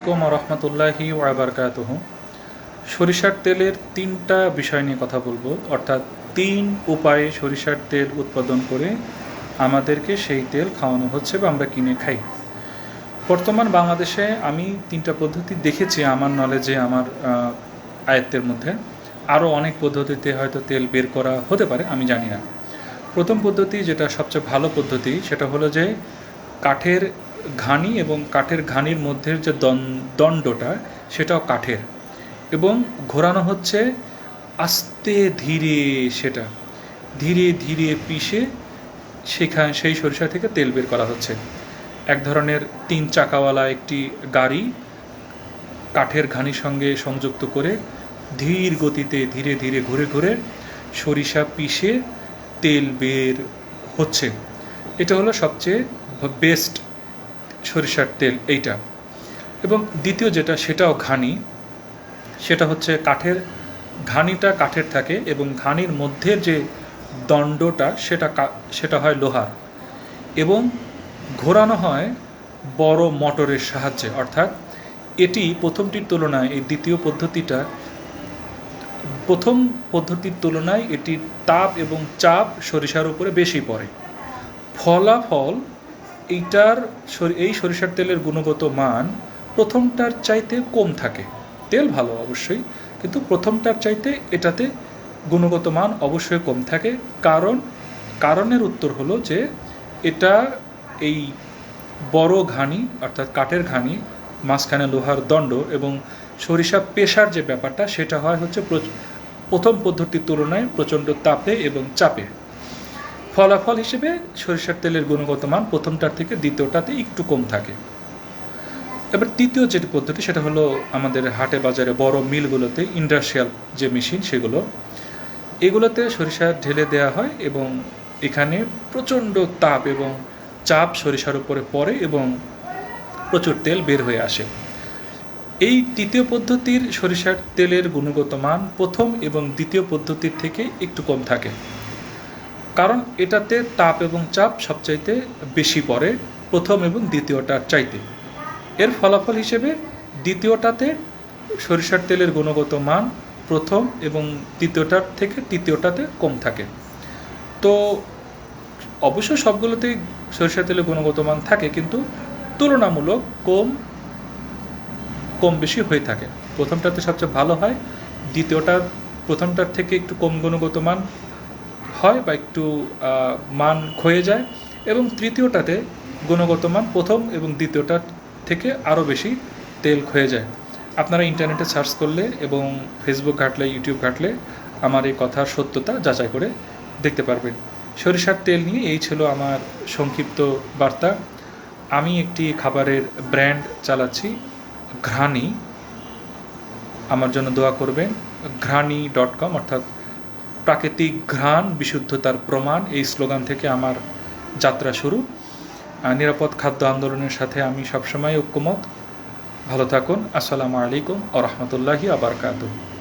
আলাইকুম ওয়া রাহমাতুল্লাহি ওয়া বারাকাতুহু। সরিষার তেলের তিনটা বিষয় নিয়ে কথা বলবো, অর্থাৎ তিন উপায়ে সরিষার তেল উৎপাদন করে আমাদেরকে সেই তেল খাওয়ানো হচ্ছে বা আমরা কিনে খাই। বর্তমান বাংলাদেশে আমি তিনটা পদ্ধতি দেখেছি আমার নলেজে, আমার আয়ত্তের মধ্যে। আরও অনেক পদ্ধতিতে হয়তো তেল বের করা হতে পারে, আমি জানি না। প্রথম পদ্ধতি, যেটা সবচেয়ে ভালো পদ্ধতি, সেটা হলো যে কাঠের ঘানি এবং কাঠের ঘানির মধ্যে যে দণ্ডটা, সেটাও কাঠের, এবং ঘোরানো হচ্ছে আস্তে ধীরে, সেটা ধীরে ধীরে পিষে সেই সরিষা থেকে তেল বের করা হচ্ছে। এক ধরনের 3 চাকাওয়ালা একটি গাড়ি কাঠের ঘানির সঙ্গে সংযুক্ত করে ধীর গতিতে ধীরে ধীরে ঘুরে ঘুরে সরিষা পিষে তেল বের হচ্ছে। এটা হলো সবচেয়ে বেস্ট সরিষার তেল এইটা। এবং দ্বিতীয় যেটা, সেটাও ঘানি, সেটা হচ্ছে কাঠের ঘানিটা কাঠের থাকে এবং ঘানির মধ্যে যে দণ্ডটা সেটা হয় লোহার, এবং ঘোরানো হয় বড় মোটরের সাহায্যে। অর্থাৎ এটি প্রথমটির তুলনায়, এই দ্বিতীয় পদ্ধতিটা প্রথম পদ্ধতির তুলনায় এটির তাপ এবং চাপ সরিষার উপরে বেশি পড়ে। ফলাফল এই সরিষার তেলের গুণগত মান প্রথমটার চাইতে কম থাকে। তেল ভালো অবশ্যই, কিন্তু প্রথমটার চাইতে এটাতে গুণগত মান অবশ্যই কম থাকে। কারণের উত্তর হলো যে এটা এই বড় ঘানি, অর্থাৎ কাঠের ঘানি, মাঝখানে লোহার দণ্ড এবং সরিষা পেশার যে ব্যাপারটা, সেটা হয় হচ্ছে প্রথম পদ্ধতির তুলনায় প্রচণ্ড তাপে এবং চাপে। ফলাফল হিসেবে সরিষার তেলের গুণগত মান প্রথমটার থেকে দ্বিতীয়টাতে একটু কম থাকে। এবার তৃতীয় যেটি পদ্ধতি, সেটা হলো আমাদের হাটে বাজারে বড় মিলগুলোতে ইন্ডাস্ট্রিয়াল যে মেশিন, এগুলোতে সরিষা ঢেলে দেওয়া হয় এবং এখানে প্রচণ্ড তাপ এবং চাপ সরিষার উপরে পড়ে এবং প্রচুর তেল বের হয়ে আসে। এই তৃতীয় পদ্ধতির সরিষার তেলের গুণগত মান প্রথম এবং দ্বিতীয় পদ্ধতির থেকে একটু কম থাকে, কারণ এটাতে তাপ এবং চাপ সবচাইতে বেশি পড়ে প্রথম এবং দ্বিতীয়টার চাইতে। এর ফলাফল হিসেবে দ্বিতীয়টাতে সরিষার তেলের গুণগত মান প্রথম এবং দ্বিতীয়টার থেকে তৃতীয়টাতে কম থাকে। তো অবশ্য সবগুলোতেই সরিষার তেলের গুণগত মান থাকে, কিন্তু তুলনামূলক কম বেশি হয়ে থাকে। প্রথমটাতে সবচেয়ে ভালো হয়, প্রথমটার থেকে একটু কম গুণগত মান হয় বা একটু মান ক্ষয়ে যায়, এবং তৃতীয়টাতে গুণগত মান প্রথম এবং দ্বিতীয়টার থেকে আরও বেশি তেল ক্ষয়ে যায়। আপনারা ইন্টারনেটে সার্চ করলে এবং ফেসবুক ঘাটলে, ইউটিউব ঘাটলে আমার এই কথার সত্যতা যাচাই করে দেখতে পারবেন। সরিষার তেল নিয়ে এই ছিল আমার সংক্ষিপ্ত বার্তা। আমি একটি খাবারের ব্র্যান্ড চালাচ্ছি, ঘ্রাণী। আমার জন্য দোয়া করবেন। ঘ্রাণী.com, অর্থাৎ প্রাকৃতিক ঘ্রাণ বিশুদ্ধতার প্রমাণ, এই স্লোগান থেকে আমার যাত্রা শুরু। নিরাপদ খাদ্য আন্দোলনের সাথে আমি সবসময় ঐক্যমত। ভালো থাকুন। আসসালামু আলাইকুম ওয়া রাহমাতুল্লাহি ওয়া বারাকাতুহু।